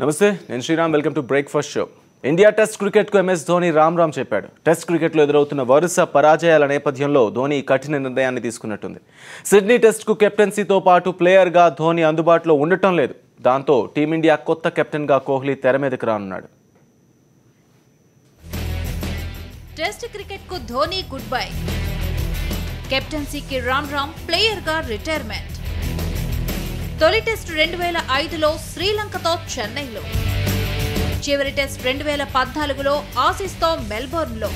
నమస్తే నేను Sriram welcome to breakfast show India test క్రికెట్కు ఎంఎస్ ధోని రామ్ చెప్పాడు. టెస్ట్ క్రికెట్లో ఎదురవుతున్న వరుస పరాజయాల నేపథ్యంలో ధోని కఠిన నిర్ణయాన్ని తీసుకున్నట్టుంది. సిడ్నీ టెస్ట్కు కెప్టెన్సీతో పాటు ప్లేయర్గా ధోని అందుబాటులో ఉండటం లేదు. దాంతో టీమిండియా కొత్త కెప్టెన్గా కోహ్లీ తెర మీదకు రానున్నాడు. టెస్ట్ క్రికెట్కు ధోని గుడ్ బై. కెప్టెన్సీకి రామ్ ప్లేయర్గా రిటైర్మెంట్. తొలి టెస్ట్ 2005లో శ్రీలంకతో చెన్నైలో, చివరి టెస్ట్ 2014లో ఆసీస్తో మెల్బోర్న్లో.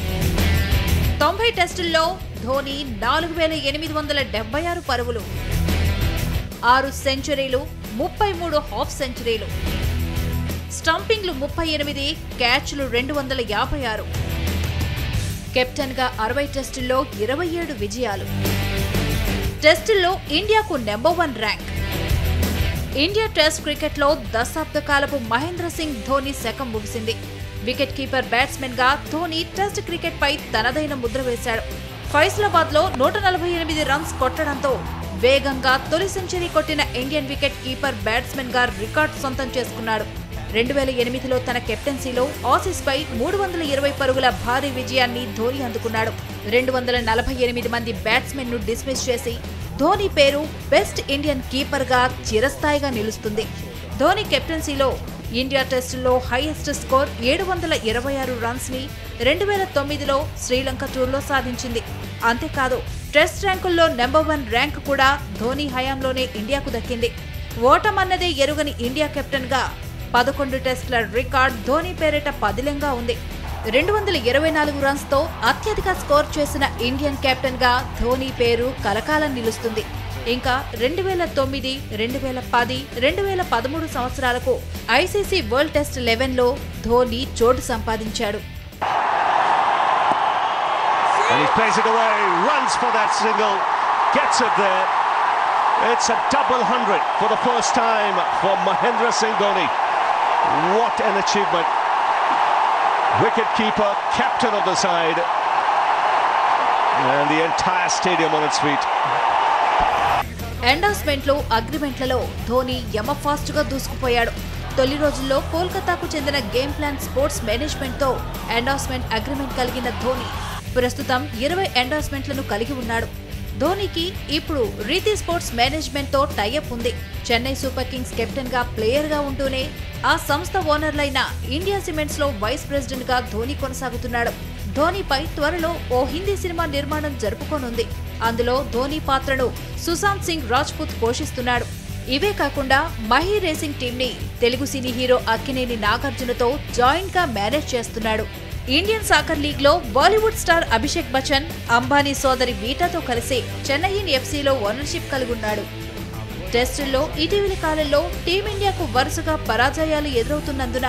90 టెస్టుల్లో ధోని 4876 పరుగులు, 6 సెంచరీలు, 33 హాఫ్ సెంచరీలు, స్టంపింగ్లు 38, క్యాచ్లు 256. కెప్టెన్గా 60 టెస్టుల్లో 27 విజయాలు. టెస్టుల్లో ఇండియాకు నెంబర్ 1 ర్యాంక్. ఇండియా టెస్ట్ క్రికెట్లో దశాబ్ద కాలపు మహేంద్ర సింగ్ ధోని శకం ముగిసింది. వికెట్ కీపర్ బ్యాట్స్మెన్ గా ధోని టెస్ట్ క్రికెట్ పై తనదైన ముద్ర వేశాడు. ఫైసలాబాద్ లో 148 రన్స్ కొట్టడంతో వేగంగా తొలి సెంచరీ కొట్టిన ఇండియన్ వికెట్ కీపర్ బ్యాట్స్మెన్ గా రికార్డు సొంతం చేసుకున్నాడు. 2008లో తన కెప్టెన్సీలో ఆసీస్ పై 320 పరుగుల భారీ విజయాన్ని ధోని అందుకున్నాడు. 248 మంది బ్యాట్స్మెన్ ను డిస్మిస్ చేసి ధోని పేరు బెస్ట్ ఇండియన్ కీపర్ గా చిరస్థాయిగా నిలుస్తుంది. ధోని కెప్టెన్సీలో ఇండియా టెస్టుల్లో హైయెస్ట్ స్కోర్ 726 రన్స్ ని 2009లో శ్రీలంక టూర్లో సాధించింది. అంతేకాదు టెస్ట్ ర్యాంకుల్లో నెంబర్ 1 ర్యాంక్ కూడా ధోని హయాంలోనే ఇండియాకు దక్కింది. ఓటమన్నదే ఎరుగని ఇండియా కెప్టెన్ గా 11 టెస్టుల రికార్డ్ ధోని పేరిట పదిలంగా ఉంది. 224 రన్స్ తో అత్యధిక స్కోర్ చేసిన ఇండియన్ కెప్టెన్ గా ధోని పేరు కలకాలం నిలుస్తుంది. ఇంకా 2009, 2010, 2013 సంవత్సరాలకు ఐసీసీ వరల్డ్ టెస్ట్ 11లో ధోని చోటు సంపాదించాడు. It's a double 100 for the first time for Mahendra Singh Dhoni. What an achievement. Wicket keeper, captain of the side, and the entire stadium on its feet. Endorsement లో అగ్రిమెంట్లలో ధోని యమ fast గా దూసుకుపోయాడు. తొలి రోజుల్లో కోల్కతాకు చెందిన game plan sports management తో endorsement agreement కలిగిన ధోని ప్రస్తుతం 20 ఎండార్స్మెంట్లను కలిగి ఉన్నాడు. ధోనికి ఇప్పుడు రీతి స్పోర్ట్స్ మేనేజ్మెంట్ తో టైఅప్ ఉంది. చెన్నై సూపర్ కింగ్స్ కెప్టెన్ గా ప్లేయర్ గా ఉంటూనే ఆ సంస్థ ఓనర్లైన ఇండియా సిమెంట్స్ లో వైస్ ప్రెసిడెంట్ గా ధోని కొనసాగుతున్నాడు. ధోనిపై త్వరలో ఓ హిందీ సినిమా నిర్మాణం జరుపుకోనుంది. అందులో ధోని పాత్రను సుశాంత్ సింగ్ రాజ్పుత్ పోషిస్తున్నాడు. ఇవే కాకుండా మహీ రేసింగ్ టీమ్ ని తెలుగు సినీ హీరో అక్కినేని నాగార్జునతో జాయింట్ గా మేనేజ్ చేస్తున్నాడు. ఇండియన్ సాకర్ లీగ్ లో బాలీవుడ్ స్టార్ అభిషేక్ బచ్చన్, అంబానీ సోదరి వీటాతో కలిసి చెన్నైయిన్ ఎఫ్సీలో ఓనర్షిప్ కలిగున్నాడు. టెస్టుల్లో ఇటీవలి కాలంలో టీమిండియాకు వరుసగా పరాజయాలు ఎదురవుతున్నందున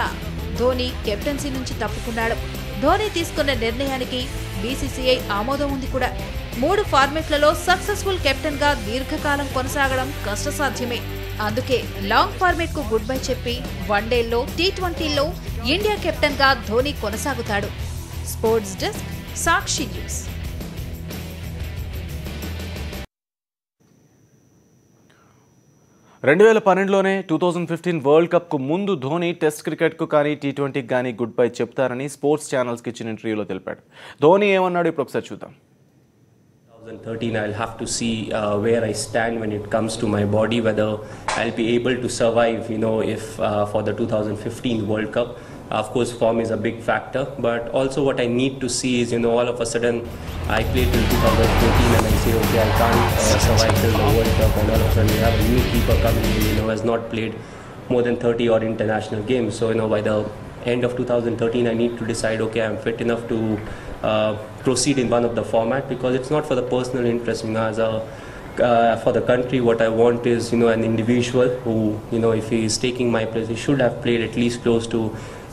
ధోని కెప్టెన్సీ నుంచి తప్పుకున్నాడు. ధోని తీసుకున్న నిర్ణయానికి బీసీసీఐ ఆమోదం ఉంది కూడా. 3 ఫార్మెట్లలో సక్సెస్ఫుల్ కెప్టెన్ గా దీర్ఘకాలం కొనసాగడం కష్టసాధ్యమే. అందుకే లాంగ్ ఫార్మెట్ కు గుడ్ బై చెప్పి వన్డేల్లో, టీ20ల్లో ఇండియా కెప్టెన్ గా ధోని కొనసాగుతాడు. స్పోర్ట్స్ డెస్క్, సాక్షి న్యూస్. 2012లోనే 2015 వరల్డ్ కప్ కు ముందు ధోని టెస్ట్ క్రికెట్ కు కానీ టీ20కి కానీ గుడ్ బై చెప్తారని స్పోర్ట్స్ ఛానల్స్ కి ఇచ్చిన ఇంటర్వ్యూలో తెలిపాడు. ధోని ఏమన్నాడు ఇప్పుడు ఒకసారి చూద్దాం. 2013 I'll have to see where I stand when it comes to my body, whether I'll be able to survive, if for the 2015 World Cup. Of course, form is a big factor, but also what I need to see is, all of a sudden I played till 2014 and I say, okay, I can't survive till the World Cup, and all of a sudden we have a new keeper coming in, has not played more than 30 odd international games. So, by the end of 2013 I need to decide, okay, I'm fit enough to proceed in one of the format, because it's not for the personal interest, as a for the country. What I want is, an individual who, if he is taking my place, he should have played at least close to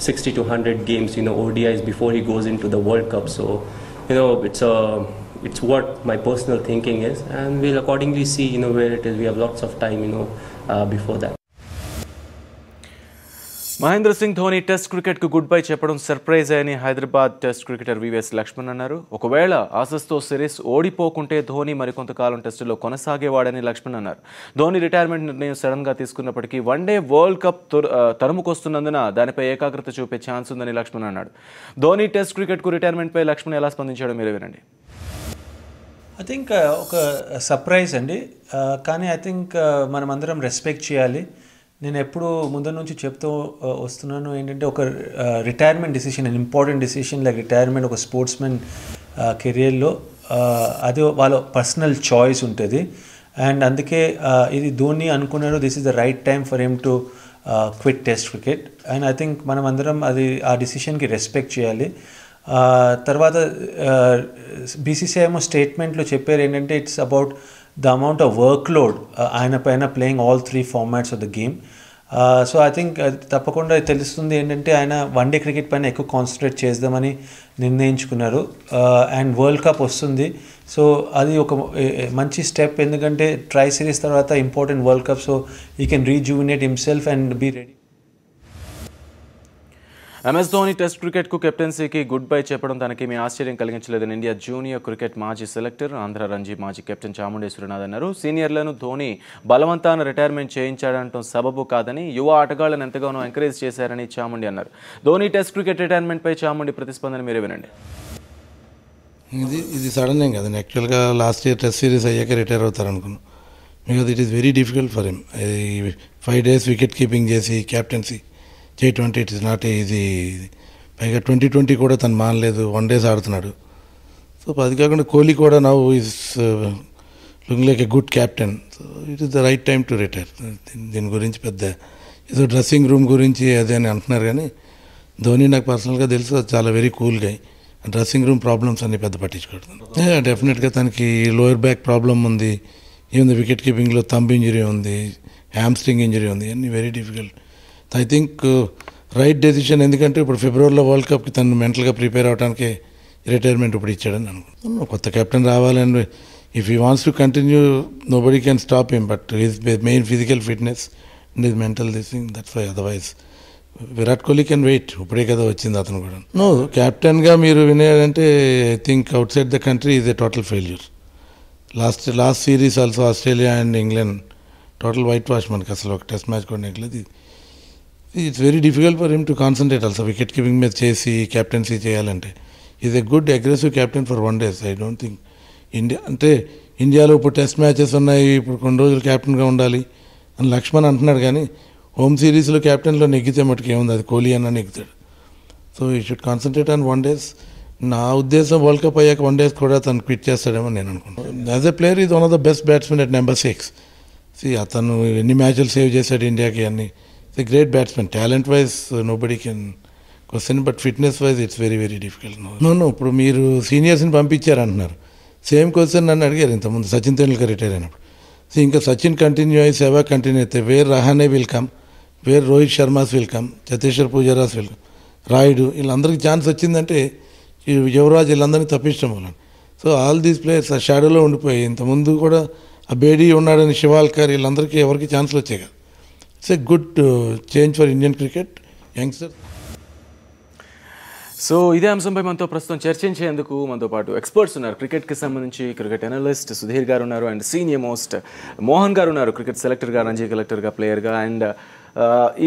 60 to 100 games, ODIs before he goes into the World Cup. So, it's what my personal thinking is, and we'll accordingly see, where it is. We have lots of time, before that. Mahendra Singh Dhoni test క్రికెట్కు good bye చెప్పడం surprise అని Hyderabad test cricketer VVS Laxman అన్నారు. ఒకవేళ ఆసీస్తో series ఓడిపోకుంటే Dhoni మరికొంతకాలం టెస్టులో కొనసాగేవాడని లక్ష్మణ్ అన్నారు. Dhoni retirement నిర్ణయం సడన్గా తీసుకున్నప్పటికీ one day world cup తరుముకొస్తున్నందున దానిపై ఏకాగ్రత చూపే ఛాన్స్ ఉందని లక్ష్మణ్ అన్నాడు. ధోని టెస్ట్ క్రికెట్కు రిటైర్మెంట్పై లక్ష్మణ్ ఎలా స్పందించాడో మీరు వినండి. ఐ థింక్ ఒక సర్ప్రైజ్ అండి, కానీ ఐ థింక్ మనం అందరం రెస్పెక్ట్ చేయాలి. నేను ఎప్పుడు ముందు నుంచి చెప్తూ వస్తున్నాను ఏంటంటే ఒక retirement decision, important decision like retirement ఒక స్పోర్ట్స్మెన్ కెరియర్లో అది వాళ్ళ పర్సనల్ చాయిస్ ఉంటుంది. అండ్ అందుకే ఇది ధోని అనుకున్నారు this is the right time for him to quit test cricket. And I think మనం అందరం అది ఆ డిసిషన్కి రెస్పెక్ట్ చేయాలి. తర్వాత బీసీసీఐ ఏమో స్టేట్మెంట్లో చెప్పారు ఏంటంటే it's about the amount of work load ఆయన పైన playing all 3 formats of the game. So I think తప్పకుండా తెలుస్తుంది ఏంటంటే ఆయన వన్డే క్రికెట్ పైన ఎక్కువ కాన్సన్ట్రేట్ చేద్దామని నిర్ణయించుకున్నారు. అండ్ వరల్డ్ కప్ వస్తుంది, సో అది ఒక మంచి స్టెప్, ఎందుకంటే ట్రై సిరీస్ తర్వాత important world cup, so he can rejuvenate himself and be ready. MS Dhoni test క్రికెట్కు కెప్టెన్సీకి గుడ్ బై చెప్పడం తనకేమీ ఆశ్చర్యం కలిగించలేదని ఇండియా జూనియర్ క్రికెట్ మాజీ సెలెక్టర్, ఆంధ్ర రంజీ మాజీ కెప్టెన్ చాముండేశ్వరనాథ్ అన్నారు. సీనియర్లను ధోని బలవంతాన రిటైర్మెంట్ చేయించాడంటం సబబు కాదని, యువ ఆటగాళ్లను ఎంతగానో ఎంకరేజ్ చేశారని చాముండి అన్నారు. ధోని టెస్ట్ క్రికెట్ రిటైర్మెంట్పై చాముండి ప్రతిస్పందన మీరే వినండి. ఇది సడన్ ఏం కదండి. యాక్చువల్గా లాస్ట్ ఇయర్ టెస్ట్ సిరీస్ అయ్యాక రిటైర్ అవుతారు అనుకున్నాం. Because it is very difficult for him. 5 days wicket keeping చేసి క్యాప్టెన్సీ చేయటం అంటే ఇట్ ఇస్ నాట్ ఈజీ. పైగా 2020 కూడా తను మానలేదు, 1 days ఆడుతున్నాడు. సో అది కాకుండా కోహ్లీ కూడా now is looking like a good captain. So it is the right time to retire. దీని గురించి పెద్ద ఏదో డ్రెస్సింగ్ రూమ్ గురించి అదే అని అంటున్నారు, కానీ ధోని నాకు పర్సనల్గా తెలుసు చాలా వెరీ కూల్గా. డ్రెస్సింగ్ రూమ్ ప్రాబ్లమ్స్ అన్ని పెద్ద పట్టించుకోవడం. డెఫినెట్గా తనకి లోయర్ బ్యాక్ ప్రాబ్లం ఉంది, ఏముంది వికెట్ కీపింగ్లో థంబ్ ఇంజరీ ఉంది, హ్యామ్స్ట్రింగ్ ఇంజరీ ఉంది, అన్నీ very difficult. I think right decision, ఎందుకంటే ఇప్పుడు ఫిబ్రవరిలో వరల్డ్ కప్కి తను మెంటల్గా ప్రిపేర్ అవడానికి రిటైర్మెంట్ ఇప్పుడు ఇచ్చాడని అనుకుంటున్నాను. కొత్త కెప్టెన్ రావాలని, if he wants to continue nobody can stop him, but his main physical fitness and his mental this thing, that's why. Otherwise Virat Kohli can wait, ఇప్పుడే కదా వచ్చింది అతను కూడా. నో, క్యాప్టెన్గా మీరు వినేదంటే I think outside the country is a total failure. Last series also Australia and England total whitewash, మనకి అసలు ఒక టెస్ట్ మ్యాచ్ కూడా నెగ్గలేదు. It's very difficult for him to concentrate also wicket keeping మీద చేసి captaincy చేయాలంటే. Is a good aggressive captain for 1 days. I don't think ఇండియాలో ఇప్పుడు టెస్ట్ మ్యాచెస్ ఉన్నాయి, ఇప్పుడు కొన్ని రోజులు క్యాప్టెన్గా ఉండాలి అని లక్ష్మణ్ అంటున్నాడు, కానీ హోమ్ సిరీస్లో క్యాప్టెన్లో నెగ్గితే మటుకు ఏముంది, అది కోహ్లీ అన్న నెగ్గుతాడు. సో ఈ షుడ్ కాన్సన్ట్రేట్ ఆన్ 1 days. నా ఉద్దేశం వరల్డ్ కప్ అయ్యాక 1 days కూడా తను క్విట్ చేస్తాడేమో నేను అనుకుంటున్నాను. As a player is one of the best batsmen at number 6. అతను ఎన్ని మ్యాచ్లు సేవ్ చేశాడు ఇండియాకి అన్ని. It's a great batsmen. Talent wise nobody can question, but fitness wise it's very very difficult. No, ఇప్పుడు మీరు సీనియర్స్ని పంపించారంటున్నారు. సేమ్ క్వశ్చన్ నన్ను అడిగారు ఇంతకుముందు సచిన్ తెండూల్కర్ రిటైర్ అయినప్పుడు. సో ఇంకా సచిన్ కంటిన్యూ అయ్యి సెహ్వాగ్ కంటిన్యూ అయితే where Rahane will come, where Rohit Sharma's will come, Cheteshwar పూజారాస్ will come, Rayudu, వీళ్ళందరికీ ఛాన్స్ వచ్చిందంటే యువరాజ్ వీళ్ళందరినీ తప్పించడం వల్ల. సో ఆల్ దీస్ ప్లేయర్స్ ఆ షాడోలో ఉండిపోయి, ఇంతకుముందు కూడా ఆ బేడీ ఉన్నాడని శివాల్కర్ వీళ్ళందరికీ ఎవరికి ఛాన్స్లు వచ్చాయి కదా. It's a good change for Indian cricket youngster. So ఇదే అంశంపై మనతో ప్రస్తుతం చర్చించేందుకు మనతో పాటు ఎక్స్పర్ట్స్ ఉన్నారు. క్రికెట్కి సంబంధించి క్రికెట్ అనలిస్ట్ సుధీర్ గారు ఉన్నారు, అండ్ సీనియర్ మోస్ట్ మోహన్ గారు ఉన్నారు, క్రికెట్ సెలెక్టర్గా, రంజీ కలెక్టర్గా, ప్లేయర్గా. అండ్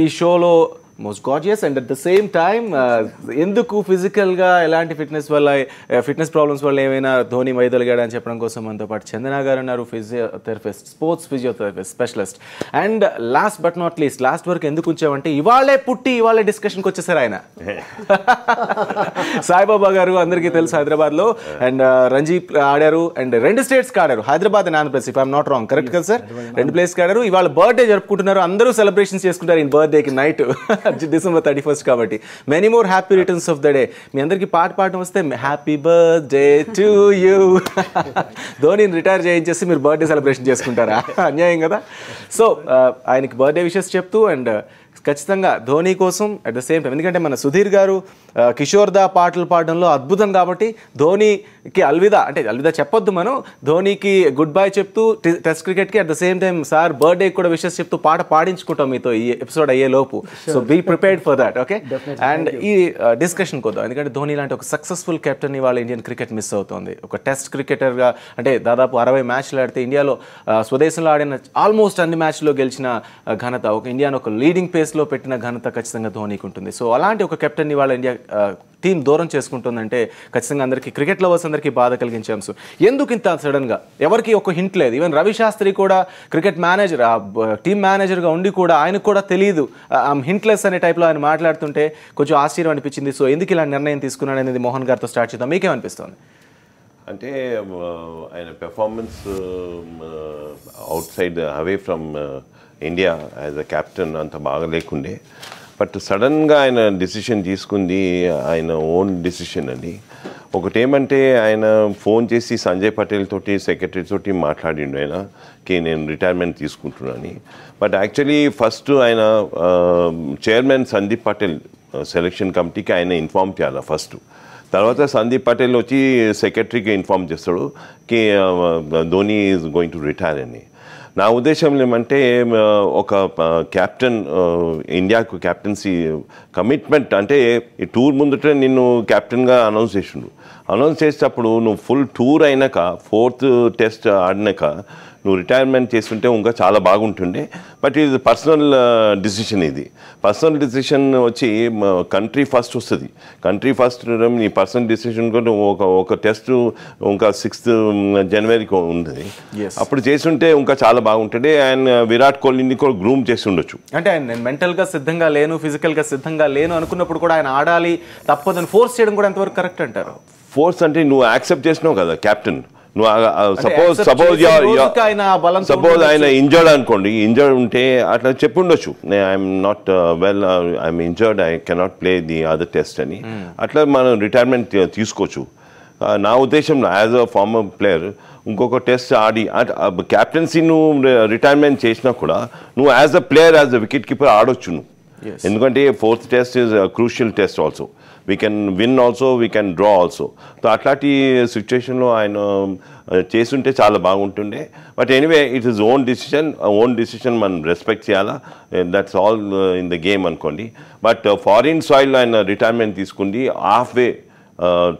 ఈ షోలో most gorgeous and at the same time ఎందుకు ఫిజికల్గా ఎలాంటి ఫిట్నెస్ ప్రాబ్లమ్స్ వల్ల ఏమైనా ధోని వైదొలిగాడు అని చెప్పడం కోసం మనతో పాటు చందన గారు ఉన్నారు, physiotherapist, sports physiotherapist specialist. And last but not least, last వరకు ఎందుకు ఉంచామంటే ఇవాళే డిస్కషన్కి వచ్చేసారు ఆయన. సాయిబాబా గారు అందరికీ తెలుసు హైదరాబాద్లో, అండ్ రంజీ ఆడారు, అండ్ 2 స్టేట్స్కి ఆడారు, Hyderabad and Andhra Pradesh, if I'm not wrong, correct కదా సార్? 2 ప్లేస్కి ఆడారు. ఇవాళ బర్త్డే జరుపుకుంటున్నారు, అందరూ సెలబ్రేషన్స్ చేసుకుంటారు ఈ బర్త్డేకి నైట్ December 31st కాబట్టి. Many more happy returns of the day. మీ అందరికీ పాడటం వస్తే హ్యాపీ బర్త్డే టు యూ. ధోనిని రిటైర్ చేయించేసి మీరు బర్త్డే సెలబ్రేషన్ చేసుకుంటారా? అన్యాయం కదా. సో ఆయనకి బర్త్డే విషెస్ చెప్తూ, అండ్ ఖచ్చితంగా ధోని కోసం అట్ ద సేమ్ టైం, ఎందుకంటే మన సుధీర్ గారు కిషోర్ దా పాటలు పాడడంలో అద్భుతం కాబట్టి ధోనికి అల్విదా చెప్పొద్దు, మనం ధోనికి గుడ్ బై చెప్తూ టెస్ట్ క్రికెట్కి at the same time sir birthday కూడా విషెస్ చెప్తూ పాట పాడించుకుంటాం మీతో ఈ ఎపిసోడ్ అయ్యే లోపు. So be prepared for that. Okay, and ఈ డిస్కషన్ కొద్దాం, ఎందుకంటే ధోని లాంటి ఒక సక్సెస్ఫుల్ కెప్టెన్ ఇవాళ ఇండియన్ క్రికెట్ మిస్ అవుతుంది. ఒక టెస్ట్ క్రికెటర్గా అంటే దాదాపు 60 మ్యాచ్లు ఆడితే ఇండియాలో స్వదేశంలో ఆడిన ఆల్మోస్ట్ అన్ని మ్యాచ్లో గెలిచిన ఘనత, ఒక ఇండియాను ఒక లీడింగ్ పేస్లో పెట్టిన ఘనత ఖచ్చితంగా ధోనికి ఉంటుంది. సో అలాంటి ఒక కెప్టెన్ ఇవాళ ఇండియా టీం దూరం చేసుకుంటుందంటే ఖచ్చితంగా అందరికీ, క్రికెట్ లవర్స్ అందరికీ బాధ కలిగించే అంశం. ఎందుకు ఇంత సడన్గా ఎవరికి ఒక హింట్ లేదు. ఈవెన్ రవి శాస్త్రి కూడా క్రికెట్ మేనేజర్, టీమ్ మేనేజర్గా ఉండి కూడా ఆయనకు కూడా తెలియదు, హింట్లెస్ అనే టైప్లో ఆయన మాట్లాడుతుంటే కొంచెం ఆశ్చర్యం అనిపించింది. సో ఎందుకు ఇలా నిర్ణయం తీసుకున్నాడు అనేది మోహన్ గారితో స్టార్ట్ చేద్దాం. మీకేమనిపిస్తుంది? అంటే ఆయన performance out side away from India as a captain అంత బాగా లేకుండే, బట్ సడన్గా ఆయన డెసిషన్ తీసుకుంది ఆయన ఓన్ డెసిషన్ అండి. ఒకటేమంటే ఆయన ఫోన్ చేసి సంజయ్ పటేల్ తోటి సెక్రటరీ తోటి మాట్లాడిండు ఆయనకి నేను రిటైర్మెంట్ తీసుకుంటున్నాను. బట్ యాక్చువల్లీ ఫస్ట్ ఆయన చైర్మన్ సందీప్ పటేల్ సెలక్షన్ కమిటీకి ఆయన ఇన్ఫార్మ్ చేయాలి ఫస్ట్. తర్వాత సందీప్ పటేల్ వచ్చి సెక్రటరీకి ఇన్ఫార్మ్ చేస్తాడు కి Dhoni is going to retire అని. నా ఉద్దేశం ఏమంటే ఒక క్యాప్టెన్ ఇండియాకు క్యాప్టెన్సీ కమిట్మెంట్ అంటే ఈ టూర్ ముందుటే నిన్ను క్యాప్టెన్గా అనౌన్స్ చేసేటప్పుడు నువ్వు ఫుల్ టూర్ అయినాక 4th టెస్ట్ ఆడినాక నువ్వు రిటైర్మెంట్ చేస్తుంటే ఇంకా చాలా బాగుంటుండే. బట్ ఇది పర్సనల్ డిసిషన్. ఇది పర్సనల్ డిసిషన్ వచ్చి కంట్రీ ఫస్ట్ వస్తుంది. కంట్రీ ఫస్ట్ నీ పర్సనల్ డిసిషన్ కూడా ఒక టెస్ట్ ఇంకా 6th జనవరికి ఉంది. అప్పుడు చేస్తుంటే ఇంకా చాలా బాగుంటుంది. ఆయన విరాట్ కోహ్లీని కూడా గ్రూమ్ చేసి ఉండొచ్చు. అంటే ఆయన నేను మెంటల్గా సిద్ధంగా లేను, ఫిజికల్గా సిద్ధంగా లేను అనుకున్నప్పుడు కూడా ఆయన ఆడాలి తప్పదని ఫోర్స్ చేయడం కూడా ఎంతవరకు కరెక్ట్ అంటారు? ఫోర్స్ అంటే నువ్వు యాక్సెప్ట్ చేసినావు కదా కెప్టెన్, నువ్వు సపోజ్ ఆయన ఇంజర్డ్ అనుకోండి, ఇంజర్డ్ ఉంటే అట్లా చెప్పుండొచ్చు I'm not well, I'm injured, I cannot play the other test అని. అట్లా మనం రిటైర్మెంట్ తీసుకోవచ్చు. నా ఉద్దేశంలో యాజ్ అ ఫార్మర్ ప్లేయర్ ఇంకొక టెస్ట్ ఆడి క్యాప్టెన్సీ నువ్వు రిటైర్మెంట్ చేసినా కూడా నువ్వు as a player, as a wicket keeper ఆడొచ్చు నువ్వు. ఎందుకంటే 4th test is crucial test also. We can win also, we can draw also. So అట్లాంటి సిచ్యువేషన్లో ఆయన చేస్తుంటే చాలా బాగుంటుండే. But anyway it is own decision మనం రెస్పెక్ట్ చేయాలా. That's all in the game అనుకోండి. బట్ ఫారిన్ సాయిల్లో ఆయన రిటైర్మెంట్ తీసుకుంది హాఫ్ వే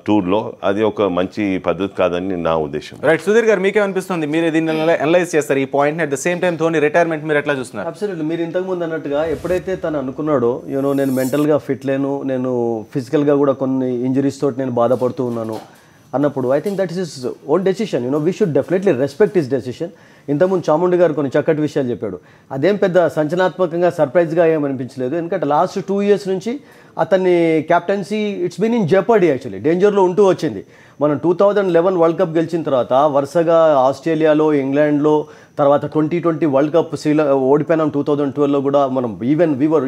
టూర్లో, అది ఒక మంచి పద్ధతి కాదని నా ఉద్దేశం. రైట్, సుధీర్ గారు మీకేమనిపిస్తుంది? మీరు దీన్ని అనలైజ్ చేస్తారు ఈ point. At the same time Dhoni retirement మీరు ఎట్లా చూస్తున్నారు? అబ్సల్యూట్లీ, మీరు ఇంతకుముందు అన్నట్టుగా ఎప్పుడైతే తను అనుకున్నాడో నేను మెంటల్గా ఫిట్ లేను, నేను ఫిజికల్గా కూడా కొన్ని ఇంజరీస్ తోటి నేను బాధపడుతూ ఉన్నాను అన్నప్పుడు I think that is his own decision. We should definitely respect his decision. ఇంతకుముందు చాముండి గారు కొన్ని చక్కటి విషయాలు చెప్పాడు. అదేం పెద్ద సంచలనాత్మకంగా సర్ప్రైజ్గా ఏమనిపించలేదు. ఎందుకంటే లాస్ట్ 2 years నుంచి అతన్ని captaincy it's been in jeopardy, actually డేంజర్లో ఉంటూ వచ్చింది. మనం 2011 వరల్డ్ కప్ గెలిచిన తర్వాత వరుసగా ఆస్ట్రేలియాలో, ఇంగ్లాండ్లో, తర్వాత 2020 వరల్డ్ కప్ ఓడిపోయినాం. 2012లో కూడా మనం ఈవెన్ వీవర్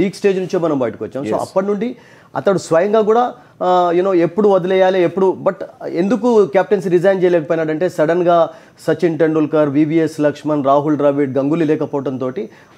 లీగ్ స్టేజ్ నుంచే మనం బయటకు వచ్చాం. సో అప్పటి నుండి అతడు స్వయంగా కూడా ఎప్పుడు వదిలేయాలి, ఎప్పుడు, బట్ ఎందుకు క్యాప్టెన్సీ రిజైన్ చేయలేకపోయినాడంటే సడన్గా సచిన్ టెండూల్కర్, వివిఎస్ లక్ష్మణ్, రాహుల్ ద్రావిడ్, గంగూలీ లేకపోవడంతో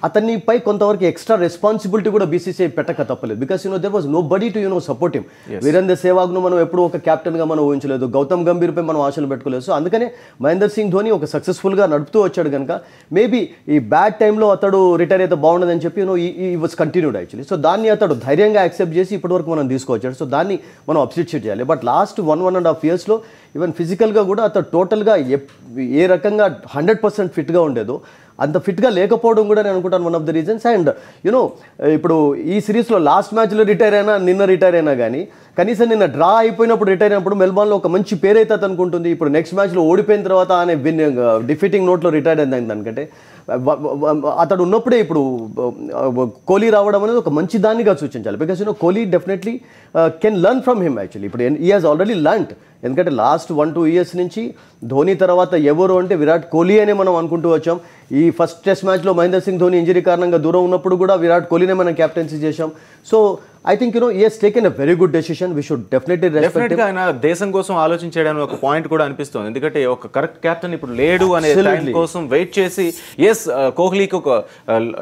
అతనిపై కొంతవరకు ఎక్స్ట్రా రెస్పాన్సిబిలిటీ కూడా బీసీసీఐ పెట్టక తప్పలేదు. Because there was nobody to support him. Virender సెహ్వాగ్ను మనం ఎప్పుడు ఒక క్యాప్టెన్గా మనం ఊహించలేదు. గౌతమ్ గంభీర్పై మనం ఆశలు పెట్టుకోలేదు. సో అందుకనే మహేందర్ సింగ్ ధోని ఒక సక్సెస్ఫుల్గా నడుపుతూ వచ్చాడు కనుక మేబీ ఈ బ్యాడ్ టైంలో అతడు రిటైర్ అయితే బాగుండదని చెప్పి ఈ వాజ్ కంటిన్యూడ్ యాక్చువల్లీ. సో దాన్ని అతడు ధైర్యంగా యాక్సెప్ట్ చేసి ఇప్పటివరకు మనం తీసుకొచ్చాడు. సో దాన్ని మనం అప్రిషియేట్ చేయాలి. బట్ లాస్ట్ 1.5 yearsలో ఈవెన్ ఫిజికల్గా కూడా అతడు టోటల్గా ఏ రకంగా 100% ఫిట్గా ఉండేదో అంత ఫిట్గా లేకపోవడం కూడా నేను అనుకుంటాను one of the reasons. And ఇప్పుడు ఈ సిరీస్లో లాస్ట్ మ్యాచ్లో రిటైర్ అయినా, నిన్న రిటైర్ అయినా కానీ కనీసం నిన్న డ్రా అయిపోయినప్పుడు రిటైర్ అయినప్పుడు మెల్బోర్న్లో ఒక మంచి పేరు అయితే అనుకుంటుంది. ఇప్పుడు నెక్స్ట్ మ్యాచ్లో ఓడిపోయిన తర్వాత ఆయన డిఫీటింగ్ నోట్లో రిటైర్ అయింది దానికంటే అతడు ఉన్నప్పుడే ఇప్పుడు కోహ్లీ రావడం అనేది ఒక మంచి దాన్నిగా సూచించాలి. Because Kohli definitely can learn from him actually. ఇప్పుడు హీ హాజ్ ఆల్రెడీ లర్న్డ్. ఎందుకంటే లాస్ట్ 1-2 years నుంచి ధోని తర్వాత ఎవరు అంటే విరాట్ కోహ్లీ అనే మనం అనుకుంటూ వచ్చాం. ఈ ఫస్ట్ టెస్ట్ మ్యాచ్లో మహేందర్ సింగ్ ధోని ఇంజరీ కారణంగా దూరం ఉన్నప్పుడు కూడా విరాట్ కోహ్లీనే మనం క్యాప్టెన్సీ చేశాం. So I think, he has taken a very good decision. We should definitely respect him. ఆయన దేశం కోసం ఆలోచించడం ఒక పాయింట్ కూడా అనిపిస్తుంది. ఎందుకంటే ఒక కరెక్ట్ కెప్టెన్ ఇప్పుడు లేడు అనే టైం కోసం వెయిట్ చేసి ఎస్ కోహ్లీకి ఒక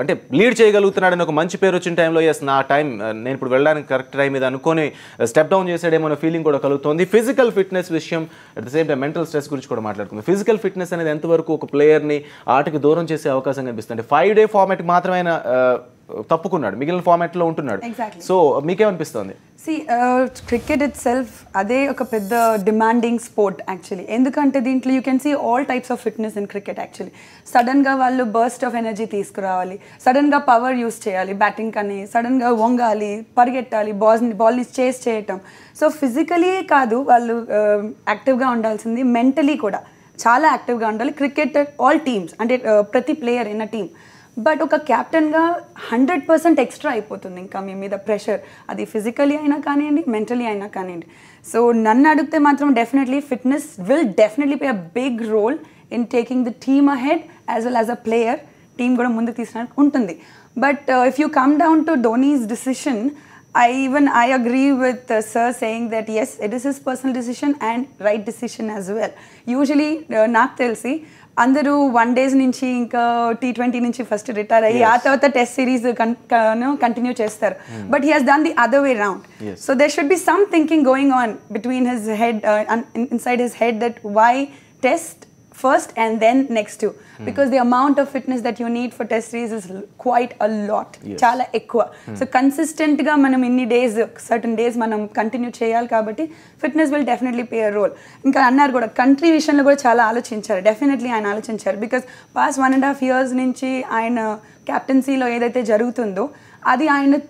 అంటే లీడ్ చేయగలుగుతున్నాడని ఒక మంచి పేరు వచ్చిన టైంలో ఎస్ నా టైం నేను ఇప్పుడు వెళ్ళడానికి కరెక్ట్ టైం ఇది అనుకొని స్టెప్ డౌన్ చేసాడేమో అనే ఫీలింగ్ కూడా కలుగుతుంది. ఫిజికల్ ఫిట్నెస్ విషయం at the same time mental stress గురించి కూడా మాట్లాడుకుంది. ఫిజికల్ ఫిట్నెస్ అనేది ఎంతవరకు ఒక ప్లేయర్ని ఆటకి దూరం చేసే అవకాశం కనిపిస్తుంది. 5-day ఫార్మాట్ మాత్రమే ఆయన తప్పుకున్నాడు, మిగిలిన ఫార్మాట్లో ఉంటున్నాడు. సో మీకేమనిపిస్తుంది? క్రికెట్ ఇట్ సెల్ఫ్ అదే ఒక పెద్ద డిమాండింగ్ స్పోర్ట్ యాక్చువల్లీ. ఎందుకంటే దీంట్లో you can see all types of fitness in cricket actually. సడన్గా వాళ్ళు బర్స్ట్ ఆఫ్ ఎనర్జీ తీసుకురావాలి, సడన్గా పవర్ యూస్ చేయాలి బ్యాటింగ్ కానీ, సడన్గా వంగాలి, పరిగెట్టాలి, బాల్ని చేస్ చేయటం. సో ఫిజికలీ కాదు వాళ్ళు యాక్టివ్గా ఉండాల్సింది, మెంటలీ కూడా చాలా యాక్టివ్గా ఉండాలి. క్రికెట్ ఆల్ టీమ్స్ అంటే ప్రతి player in a team. But ఒక క్యాప్టెన్గా 100% ఎక్స్ట్రా అయిపోతుంది ఇంకా మీ మీద ప్రెషర్, అది ఫిజికలీ అయినా కానివ్వండి, mentally అయినా కానివ్వండి. సో నన్ను అడిగితే మాత్రం definitely fitness will definitely play a big role in taking the team ahead as well as a player. Team కూడా ముందుకు తీసుకురావడానికి ఉంటుంది. But if you come down to Dhoni's decision, I agree with sir saying that yes, it is his personal decision and right decision as well. Usually నాకు తెలిసి అందరూ 1 days నుంచి ఇంకా T20 నుంచి ఫస్ట్ రిటైర్ అయ్యి ఆ తర్వాత టెస్ట్ సిరీస్ కంటిన్యూ చేస్తారు. But he has done the other way round. So there should be some thinking going on between his head, inside his head, that why test first and then next two, because the amount of fitness that you need for test series is quite a lot. Chala ekkuva. So consistent ga manam inni days, certain days manam continue cheyali kabatti fitness will definitely play a role. Inka annaru kuda country vishayanlo kuda chala ఆలోచించారు. Definitely ఆయన ఆలోచించారు, because past 1.5 years నుంచి ఆయన క్యాప్టెన్సీలో ఏదైతే జరుగుతుందో అది ఆయన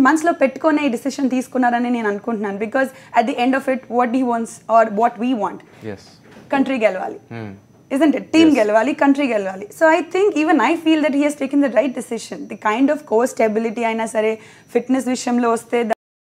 మనసులో పెట్టుకునే డిసిషన్ తీసుకున్నారని నేను అనుకుంటున్నాను. Because at the end of it what he wants or what we want, country gelvali, isn't it? Team gelvali, country gelvali. So I think even I feel that he has taken the right decision. The kind of core stability aina sare fitness vishayamlo vaste